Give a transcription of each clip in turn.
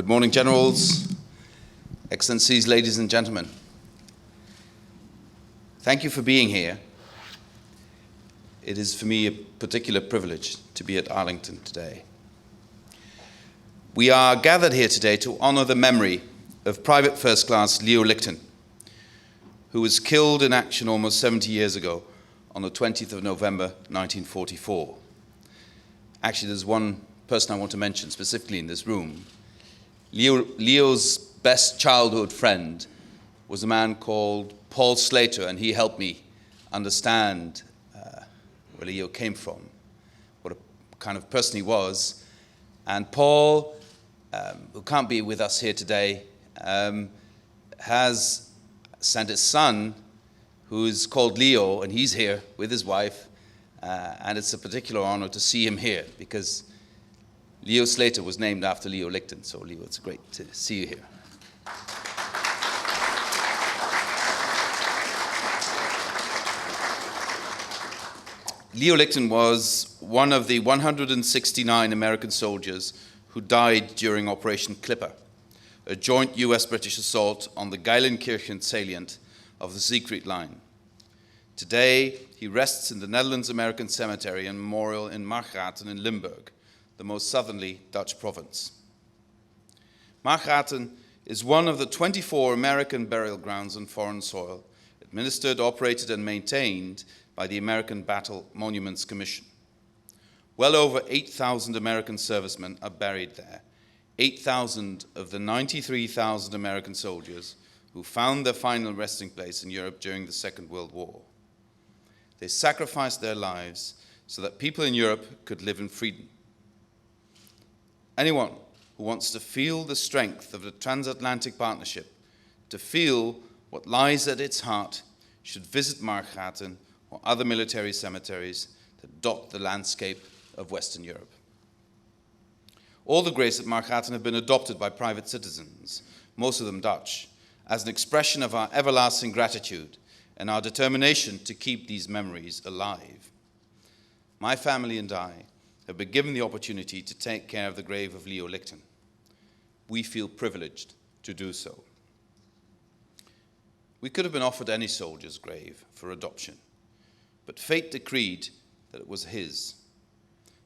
morning, Generals, Excellencies, ladies and gentlemen. Thank you for being here. It is for me a particular privilege to be at Arlington today. We are gathered here today to honor the memory of Private First Class Leo Lichten, who was killed in action almost 70 years ago on the 20th of November 1944. Actually, there's one person I want to mention specifically in this room. Leo's best childhood friend was a man called Paul Slater, and he helped me understand where Leo came from, what a kind of person he was. And Paul, who can't be with us here today, has sent his son, who is called Leo, and he's here with his wife, and it's a particular honor to see him here, because Leo Slater was named after Leo Lichten. So Leo, it's great to see you here. Leo Lichten was one of the 169 American soldiers who died during Operation Clipper, a joint US-British assault on the Geilenkirchen salient of the Siegfried Line. Today, he rests in the Netherlands American Cemetery and Memorial in Margraten in Limburg, the most southerly Dutch province. Margraten is one of the 24 American burial grounds on foreign soil, administered, operated, and maintained by the American Battle Monuments Commission. Well over 8,000 American servicemen are buried there, 8,000 of the 93,000 American soldiers who found their final resting place in Europe during the Second World War. They sacrificed their lives so that people in Europe could live in freedom. Anyone who wants to feel the strength of the transatlantic partnership, to feel what lies at its heart, should visit Margraten or other military cemeteries that dot the landscape of Western Europe. All the graves at Margraten have been adopted by private citizens, most of them Dutch, as an expression of our everlasting gratitude and our determination to keep these memories alive. My family and I have been given the opportunity to take care of the grave of Leo Lichten. We feel privileged to do so. We could have been offered any soldier's grave for adoption, but fate decreed that it was his,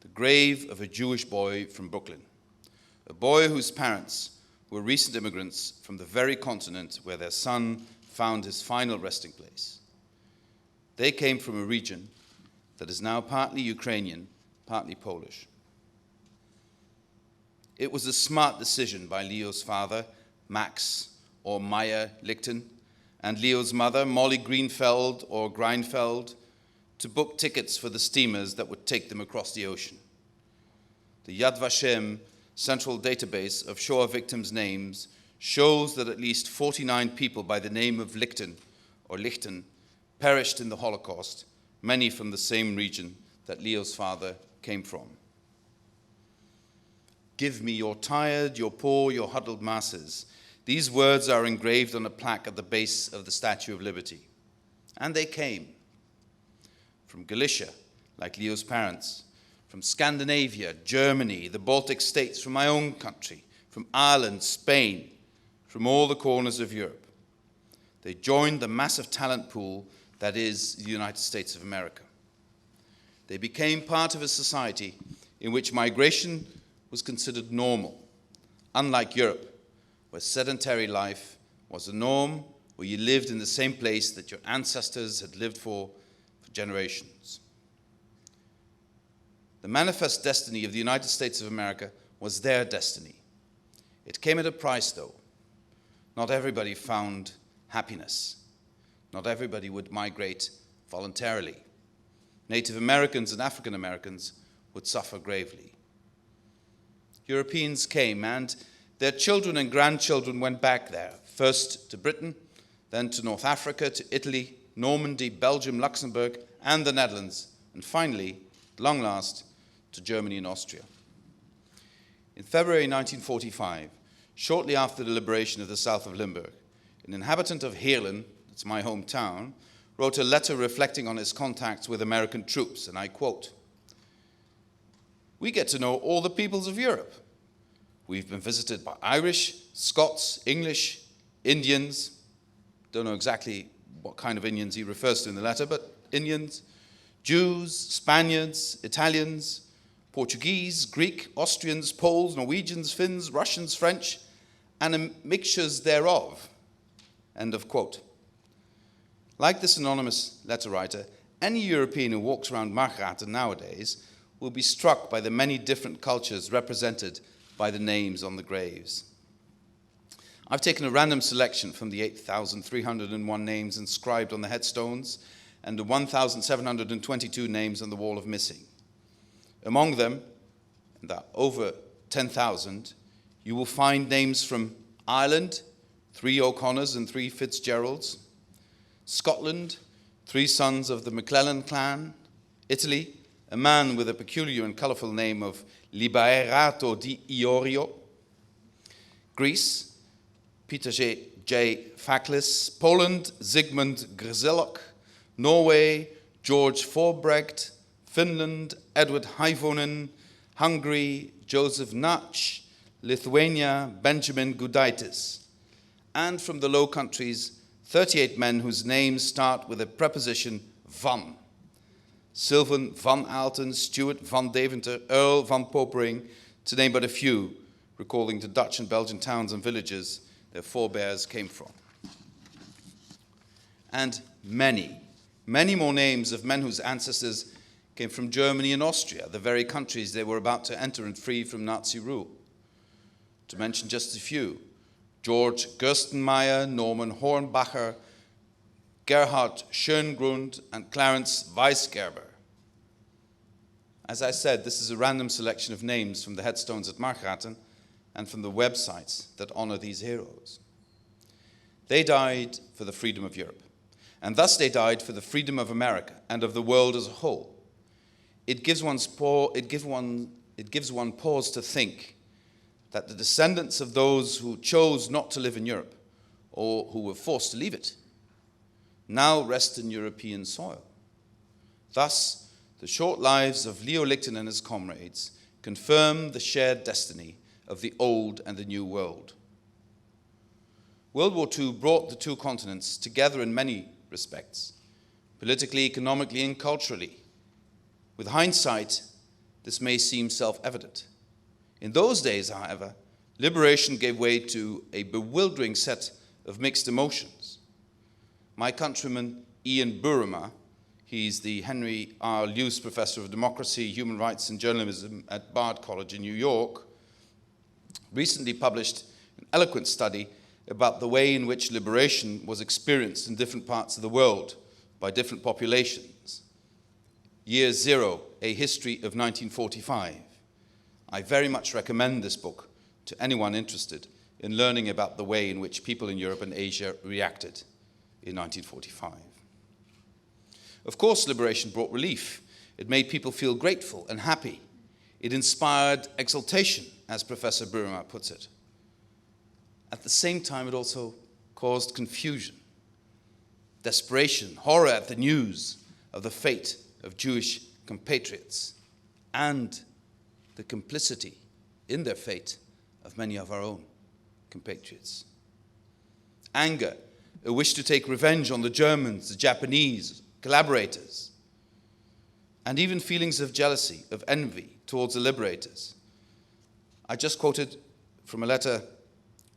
the grave of a Jewish boy from Brooklyn, a boy whose parents were recent immigrants from the very continent where their son found his final resting place. They came from a region that is now partly Ukrainian, partly Polish. It was a smart decision by Leo's father, Max or Meyer Lichten, and Leo's mother, Molly Greenfeld or Greinfeld, to book tickets for the steamers that would take them across the ocean. The Yad Vashem central database of Shoah victims' names shows that at least 49 people by the name of Lichten or Lichten perished in the Holocaust, many from the same region that Leo's father came from. Give me your tired, your poor, your huddled masses. These words are engraved on a plaque at the base of the Statue of Liberty. And they came from Galicia, like Leo's parents, from Scandinavia, Germany, the Baltic states, from my own country, from Ireland, Spain, from all the corners of Europe. They joined the massive talent pool that is the United States of America. They became part of a society in which migration was considered normal, unlike Europe, where sedentary life was the norm, where you lived in the same place that your ancestors had lived for generations. The manifest destiny of the United States of America was their destiny. It came at a price, though. Not everybody found happiness. Not everybody would migrate voluntarily. Native Americans and African Americans would suffer gravely. Europeans came, and their children and grandchildren went back there, first to Britain, then to North Africa, to Italy, Normandy, Belgium, Luxembourg, and the Netherlands, and finally, at long last, to Germany and Austria. In February 1945, shortly after the liberation of the south of Limburg, an inhabitant of Heerlen, that's my hometown, wrote a letter reflecting on his contacts with American troops, and I quote, "We get to know all the peoples of Europe. We've been visited by Irish, Scots, English, Indians. Don't know exactly what kind of Indians he refers to in the letter, but Indians, Jews, Spaniards, Italians, Portuguese, Greek, Austrians, Poles, Norwegians, Finns, Russians, French, and mixtures thereof. End of quote. Like this anonymous letter writer, any European who walks around Margraten nowadays will be struck by the many different cultures represented by the names on the graves. I've taken a random selection from the 8,301 names inscribed on the headstones and the 1,722 names on the wall of missing. Among them, and there are over 10,000, you will find names from Ireland, 3 O'Connors and 3 Fitzgeralds, Scotland, 3 sons of the MacLellan clan, Italy, a man with a peculiar and colourful name of Liberato di Iorio, Greece, Peter J. Faklis, Poland, Zygmunt Grzelok, Norway, George Forbrecht, Finland, Edward Haivonen, Hungary, Joseph Nach, Lithuania, Benjamin Gudaitis, and from the Low Countries, 38 men whose names start with a preposition van. Sylvan van Aalten, Stuart van Deventer, Earl van Popering, to name but a few, recalling the Dutch and Belgian towns and villages their forebears came from. And many, many more names of men whose ancestors came from Germany and Austria, the very countries they were about to enter and free from Nazi rule. To mention just a few: George Gerstenmaier, Norman Hornbacher, Gerhard Schöngrund, and Clarence Weisgerber. As I said, this is a random selection of names from the headstones at Margraten and from the websites that honor these heroes. They died for the freedom of Europe, and thus they died for the freedom of America and of the world as a whole. It gives one pause to think that the descendants of those who chose not to live in Europe or who were forced to leave it now rest in European soil. Thus, the short lives of Leo Lichten and his comrades confirm the shared destiny of the old and the new world. World War II brought the two continents together in many respects, politically, economically, and culturally. With hindsight, this may seem self-evident. In those days, however, liberation gave way to a bewildering set of mixed emotions. My countryman, Ian Buruma, he's the Henry R. Luce Professor of Democracy, Human Rights, and Journalism at Bard College in New York, recently published an eloquent study about the way in which liberation was experienced in different parts of the world by different populations. Year Zero, A History of 1945. I very much recommend this book to anyone interested in learning about the way in which people in Europe and Asia reacted in 1945. Of course, liberation brought relief. It made people feel grateful and happy. It inspired exultation, as Professor Buruma puts it. At the same time, it also caused confusion, desperation, horror at the news of the fate of Jewish compatriots, and the complicity in their fate of many of our own compatriots. Anger, a wish to take revenge on the Germans, the Japanese, collaborators, and even feelings of jealousy, of envy towards the liberators. I just quoted from a letter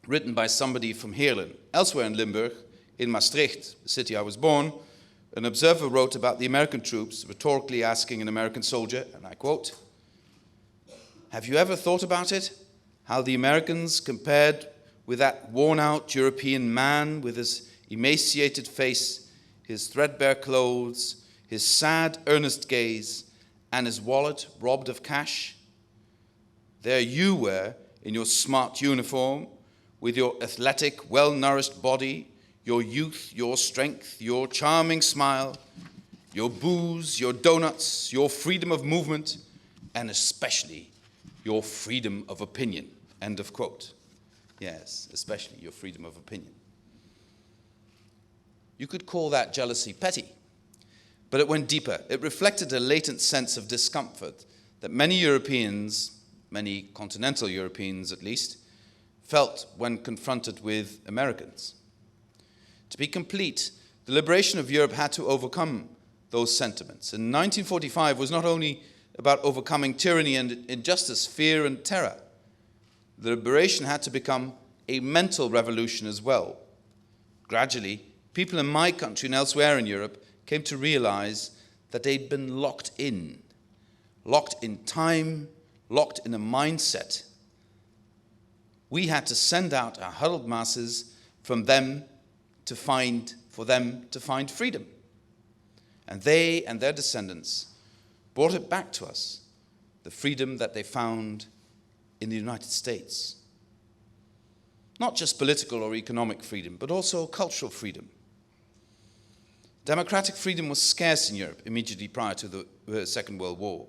written by somebody from Heerlen. Elsewhere in Limburg, in Maastricht, the city I was born, an observer wrote about the American troops rhetorically asking an American soldier, and I quote, "Have you ever thought about it? How the Americans compared with that worn-out European man with his emaciated face, his threadbare clothes, his sad, earnest gaze, and his wallet robbed of cash? There you were in your smart uniform, with your athletic, well-nourished body, your youth, your strength, your charming smile, your booze, your donuts, your freedom of movement, and especially your freedom of opinion." End of quote. Yes, especially your freedom of opinion. You could call that jealousy petty, but it went deeper. It reflected a latent sense of discomfort that many Europeans many continental Europeans at least, felt when confronted with Americans. To be complete, the liberation of Europe had to overcome those sentiments. And 1945 was not only about overcoming tyranny and injustice, fear and terror. The liberation had to become a mental revolution as well. Gradually, people in my country and elsewhere in Europe came to realize that they'd been locked in time, locked in a mindset. We had to send out our huddled masses for them to find freedom. And they and their descendants brought it back to us, the freedom that they found in the United States. Not just political or economic freedom, but also cultural freedom. Democratic freedom was scarce in Europe immediately prior to the Second World War.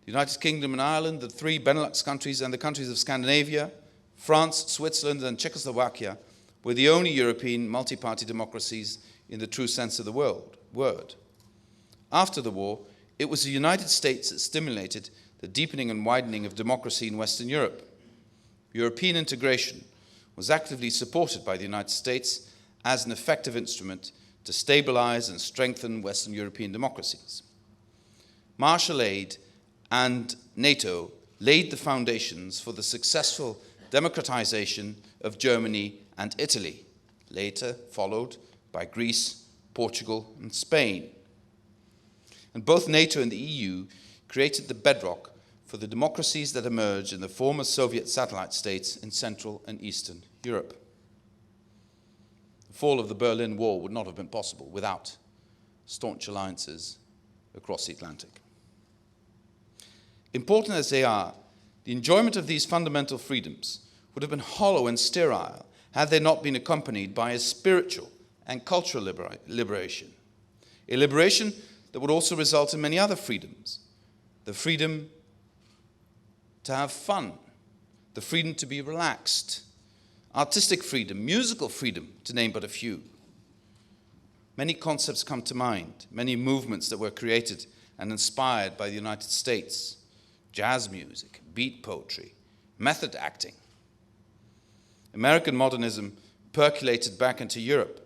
The United Kingdom and Ireland, the three Benelux countries, and the countries of Scandinavia, France, Switzerland, and Czechoslovakia were the only European multi-party democracies in the true sense of the word. After the war, it was the United States that stimulated the deepening and widening of democracy in Western Europe. European integration was actively supported by the United States as an effective instrument to stabilize and strengthen Western European democracies. Marshall Aid and NATO laid the foundations for the successful democratization of Germany and Italy, later followed by Greece, Portugal, and Spain. And both NATO and the EU created the bedrock for the democracies that emerged in the former Soviet satellite states in Central and Eastern Europe. The fall of the Berlin Wall would not have been possible without staunch alliances across the Atlantic. Important as they are, the enjoyment of these fundamental freedoms would have been hollow and sterile had they not been accompanied by a spiritual and cultural liberation. A liberation that would also result in many other freedoms. The freedom to have fun, the freedom to be relaxed, artistic freedom, musical freedom, to name but a few. Many concepts come to mind, many movements that were created and inspired by the United States. Jazz music, beat poetry, method acting. American modernism percolated back into Europe,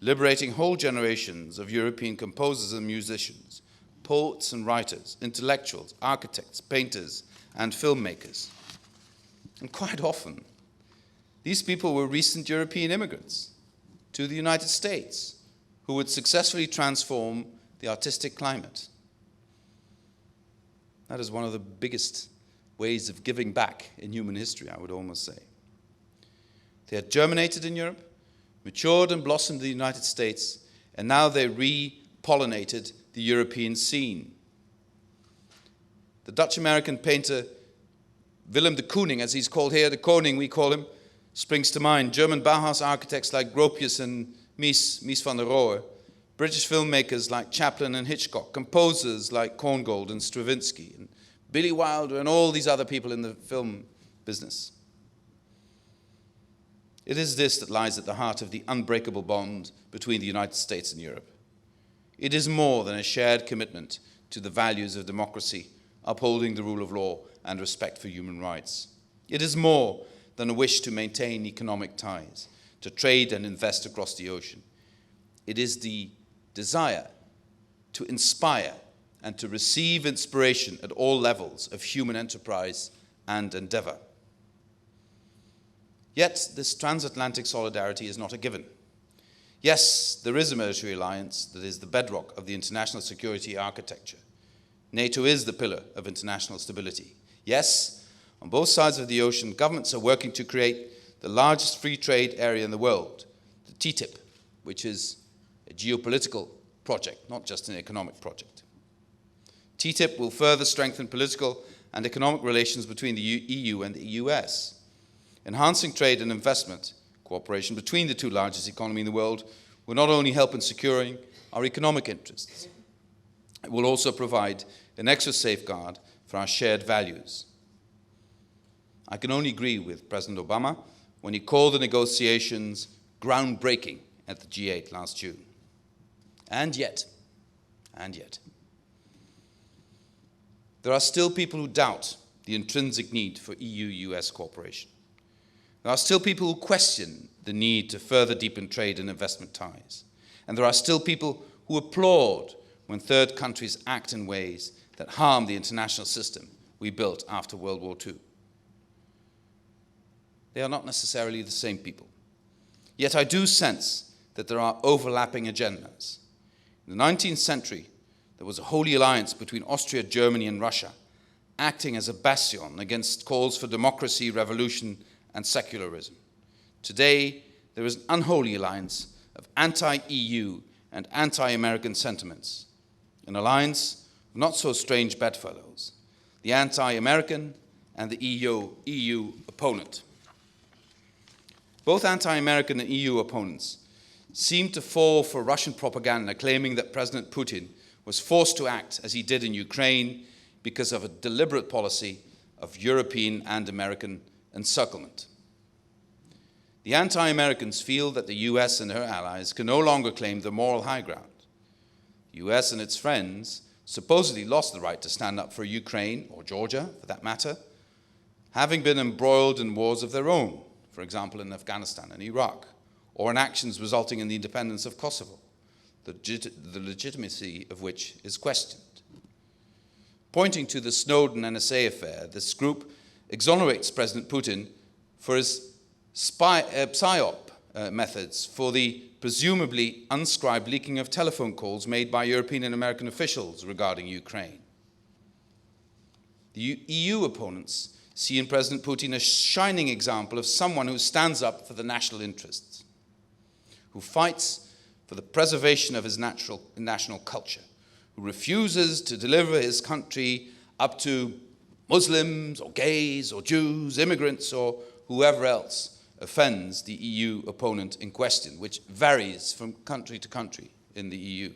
liberating whole generations of European composers and musicians, poets and writers, intellectuals, architects, painters, and filmmakers. And quite often, these people were recent European immigrants to the United States who would successfully transform the artistic climate. That is one of the biggest ways of giving back in human history, I would almost say. They had germinated in Europe, matured and blossomed in the United States, and now they re-pollinated the European scene. The Dutch-American painter Willem de Kooning, as he's called here, de Koning we call him, springs to mind. German Bauhaus architects like Gropius and Mies van der Rohe, British filmmakers like Chaplin and Hitchcock, composers like Korngold and Stravinsky, and Billy Wilder and all these other people in the film business. It is this that lies at the heart of the unbreakable bond between the United States and Europe. It is more than a shared commitment to the values of democracy, upholding the rule of law and respect for human rights. It is more than a wish to maintain economic ties, to trade and invest across the ocean. It is the desire to inspire and to receive inspiration at all levels of human enterprise and endeavor. Yet, this transatlantic solidarity is not a given. Yes, there is a military alliance that is the bedrock of the international security architecture. NATO is the pillar of international stability. Yes, on both sides of the ocean, governments are working to create the largest free trade area in the world, the TTIP, which is a geopolitical project, not just an economic project. TTIP will further strengthen political and economic relations between the EU and the US. Enhancing trade and investment cooperation between the two largest economies in the world will not only help in securing our economic interests, it will also provide an extra safeguard for our shared values. I can only agree with President Obama when he called the negotiations groundbreaking at the G8 last June. And yet, there are still people who doubt the intrinsic need for EU-US cooperation. There are still people who question the need to further deepen trade and investment ties. And there are still people who applaud when third countries act in ways that harm the international system we built after World War II. They are not necessarily the same people. Yet I do sense that there are overlapping agendas. In the 19th century, there was a holy alliance between Austria, Germany, and Russia, acting as a bastion against calls for democracy, revolution, and secularism. Today, there is an unholy alliance of anti-EU and anti-American sentiments, an alliance of not so strange bedfellows, the anti-American and the EU opponent. Both anti-American and EU opponents seem to fall for Russian propaganda claiming that President Putin was forced to act as he did in Ukraine because of a deliberate policy of European and American encirclement. The anti-Americans feel that the US and her allies can no longer claim the moral high ground. The US and its friends supposedly lost the right to stand up for Ukraine, or Georgia for that matter, having been embroiled in wars of their own, for example in Afghanistan and Iraq, or in actions resulting in the independence of Kosovo, the legitimacy of which is questioned. Pointing to the Snowden NSA affair, this group exonerates President Putin for his PSYOP methods, for the presumably unscribed leaking of telephone calls made by European and American officials regarding Ukraine. The EU opponents see in President Putin a shining example of someone who stands up for the national interests, who fights for the preservation of his national culture, who refuses to deliver his country up to Muslims or gays or Jews, immigrants or whoever else offends the EU opponent in question, which varies from country to country in the EU.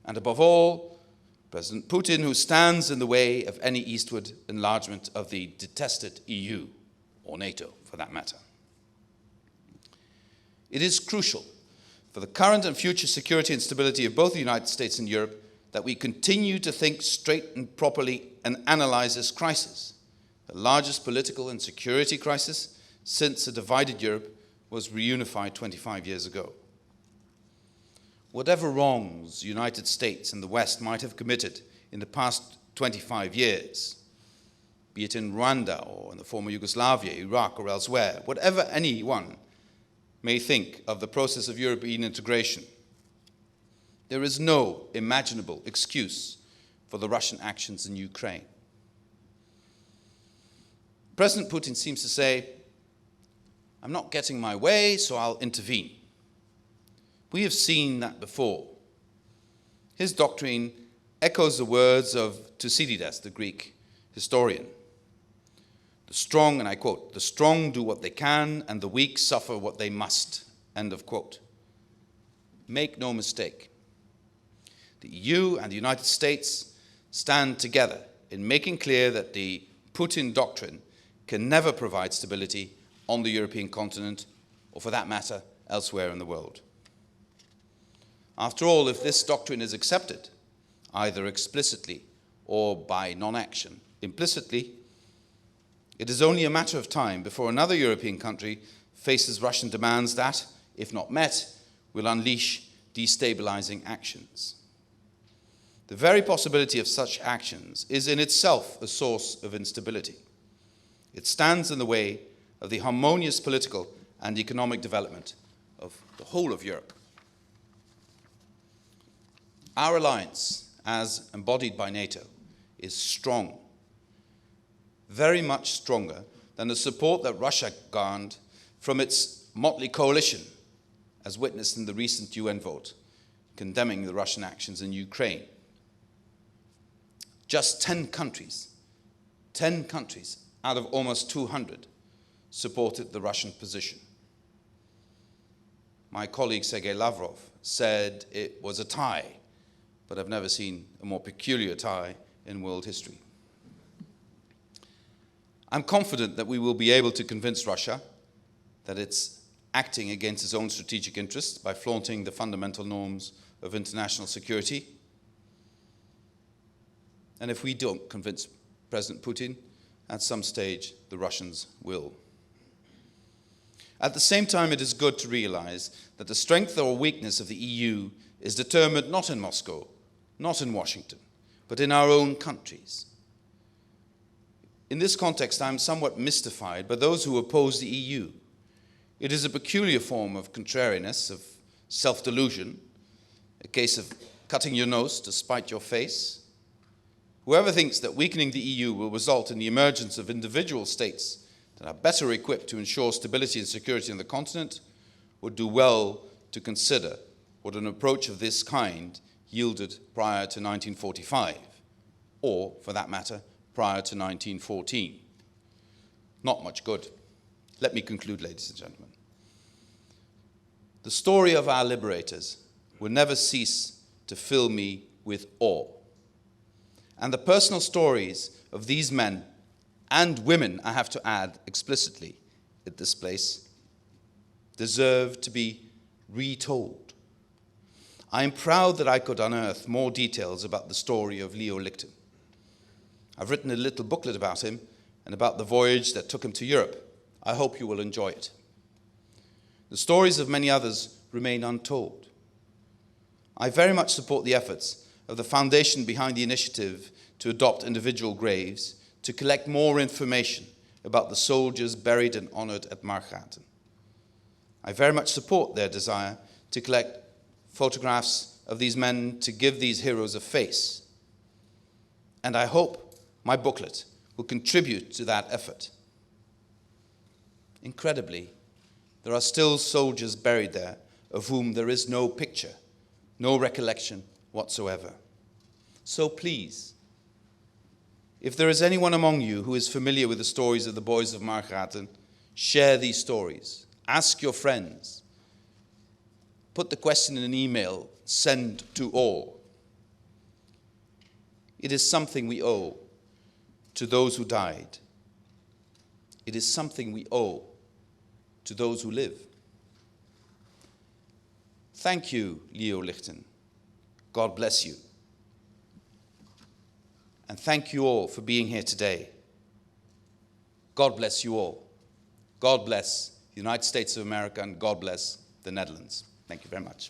And above all, President Putin, who stands in the way of any eastward enlargement of the detested EU, or NATO for that matter. It is crucial for the current and future security and stability of both the United States and Europe that we continue to think straight and properly and analyze this crisis, the largest political and security crisis since a divided Europe was reunified 25 years ago. Whatever wrongs the United States and the West might have committed in the past 25 years, be it in Rwanda or in the former Yugoslavia, Iraq or elsewhere, whatever anyone may think of the process of European integration, there is no imaginable excuse for the Russian actions in Ukraine. President Putin seems to say, I'm not getting my way, so I'll intervene. We have seen that before. His doctrine echoes the words of Thucydides, the Greek historian. The strong, and I quote, the strong do what they can and the weak suffer what they must, end of quote. Make no mistake. The EU and the United States stand together in making clear that the Putin doctrine can never provide stability on the European continent, or for that matter, elsewhere in the world. After all, if this doctrine is accepted, either explicitly or by non-action, implicitly, it is only a matter of time before another European country faces Russian demands that, if not met, will unleash destabilizing actions. The very possibility of such actions is in itself a source of instability. It stands in the way of the harmonious political and economic development of the whole of Europe. Our alliance, as embodied by NATO, is strong, very much stronger than the support that Russia garnered from its motley coalition, as witnessed in the recent UN vote condemning the Russian actions in Ukraine. Just 10 countries out of almost 200 supported the Russian position. My colleague Sergei Lavrov said it was a tie, but I've never seen a more peculiar tie in world history. I'm confident that we will be able to convince Russia that it's acting against its own strategic interests by flaunting the fundamental norms of international security. And if we don't convince President Putin. At some stage, the Russians will. At the same time, it is good to realize that the strength or weakness of the EU is determined not in Moscow, not in Washington, but in our own countries. In this context, I am somewhat mystified by those who oppose the EU. It is a peculiar form of contrariness, of self-delusion, a case of cutting your nose to spite your face. Whoever thinks that weakening the EU will result in the emergence of individual states that are better equipped to ensure stability and security on the continent would do well to consider what an approach of this kind yielded prior to 1945, or, for that matter, prior to 1914. Not much good. Let me conclude, ladies and gentlemen. The story of our liberators will never cease to fill me with awe. And the personal stories of these men and women, I have to add explicitly at this place, deserve to be retold. I am proud that I could unearth more details about the story of Leo Lichten. I've written a little booklet about him and about the voyage that took him to Europe. I hope you will enjoy it. The stories of many others remain untold. I very much support the efforts of the foundation behind the initiative to adopt individual graves to collect more information about the soldiers buried and honored at Margraten. I very much support their desire to collect photographs of these men to give these heroes a face. And I hope my booklet will contribute to that effort. Incredibly, there are still soldiers buried there of whom there is no picture, no recollection whatsoever. So please, if there is anyone among you who is familiar with the stories of the boys of Margraten, share these stories. Ask your friends. Put the question in an email. Send to all. It is something we owe to those who died. It is something we owe to those who live. Thank you, Leo Lichten. God bless you. And thank you all for being here today. God bless you all. God bless the United States of America, and God bless the Netherlands. Thank you very much.